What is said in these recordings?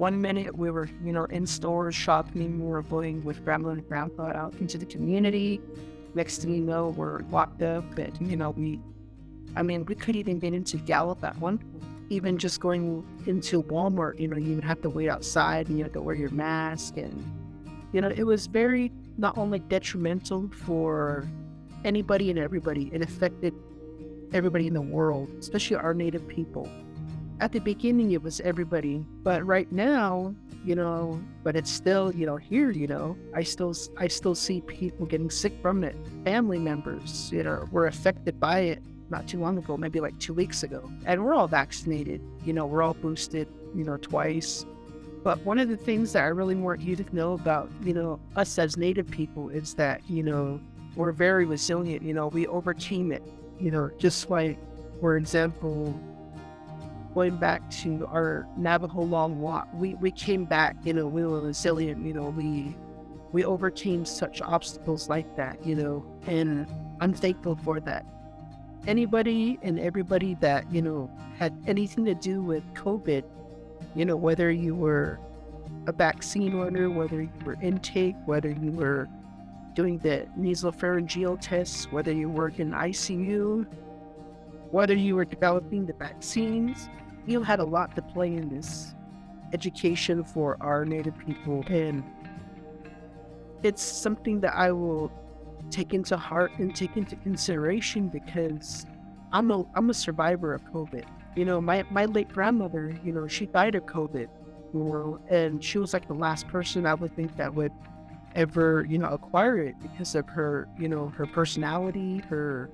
One minute we were, in stores shopping, we were going with grandma and grandpa out into the community. Next thing you know, we're locked up and, we couldn't even get into Gallup at one point. Even just going into Walmart, you would have to wait outside and you had to wear your mask. And, it was very not only detrimental for anybody and everybody, it affected everybody in the world, especially our native people. At the beginning, it was everybody, but right now, but it's still, here, I still see people getting sick from it. Family members, were affected by it not too long ago, maybe like 2 weeks ago. And we're all vaccinated, we're all boosted, twice. But one of the things that I really want you to know about, us as Native people is that, we're very resilient, we overcame it, just like, for example, going back to our Navajo long walk, we came back, we were resilient, we overcame such obstacles like that, and I'm thankful for that. Anybody and everybody that, had anything to do with COVID, whether you were a vaccine order, whether you were intake, whether you were doing the nasopharyngeal tests, whether you work in ICU, whether you were developing the vaccines, you had a lot to play in this education for our Native people. And it's something that I will take into heart and take into consideration because I'm a survivor of COVID. My late grandmother, she died of COVID, and she was like the last person I would think that would ever, acquire it because of her, her personality, her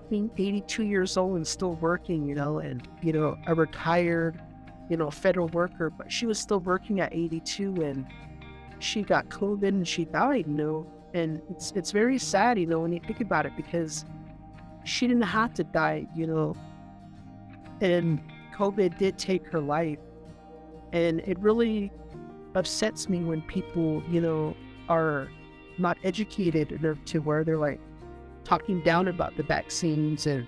being 82 years old and still working, and, a retired, federal worker, but she was still working at 82 and she got COVID and she died, and it's very sad, when you think about it, because she didn't have to die, and COVID did take her life. And it really upsets me when people, are not educated enough to where they're like talking down about the vaccines. And,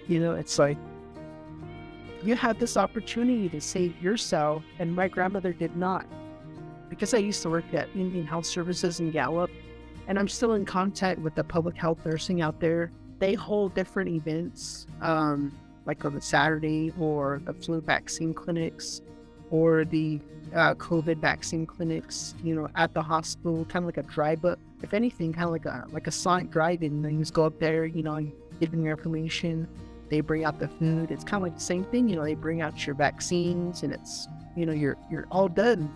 it's like, you had this opportunity to save yourself, and my grandmother did not. Because I used to work at Indian Health Services in Gallup, and I'm still in contact with the public health nursing out there. They hold different events, like on a Saturday, or the flu vaccine clinics, or the COVID vaccine clinics, at the hospital, kind of like a drive-up. If anything, kind of like a Sonic drive-in. You just go up there, and give them your information. They bring out the food. It's kind of like the same thing, they bring out your vaccines, and it's, you're all done.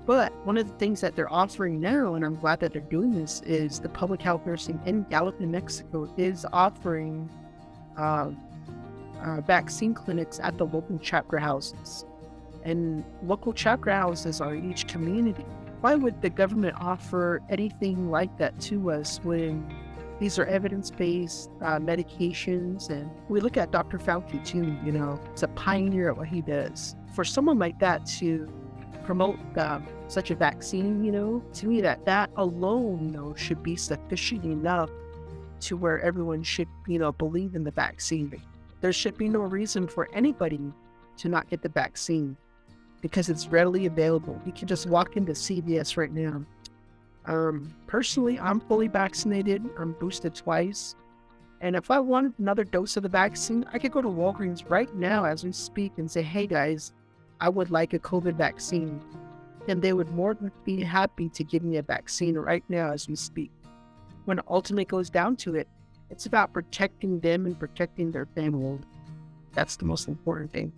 But one of the things that they're offering now, and I'm glad that they're doing this, is the public health nursing in Gallup, New Mexico, is offering vaccine clinics at the local chapter houses. And local chapter houses are each community. Why would the government offer anything like that to us when these are evidence-based medications? And we look at Dr. Fauci too, it's a pioneer at what he does. For someone like that to promote such a vaccine, to me that alone, should be sufficient enough to where everyone should, believe in the vaccine. There should be no reason for anybody to not get the vaccine because it's readily available. You can just walk into CVS right now. Personally, I'm fully vaccinated. I'm boosted twice. And if I wanted another dose of the vaccine, I could go to Walgreens right now as we speak and say, hey guys, I would like a COVID vaccine. And they would more than be happy to give me a vaccine right now as we speak. When it ultimately goes down to it, it's about protecting them and protecting their family. That's the most important thing.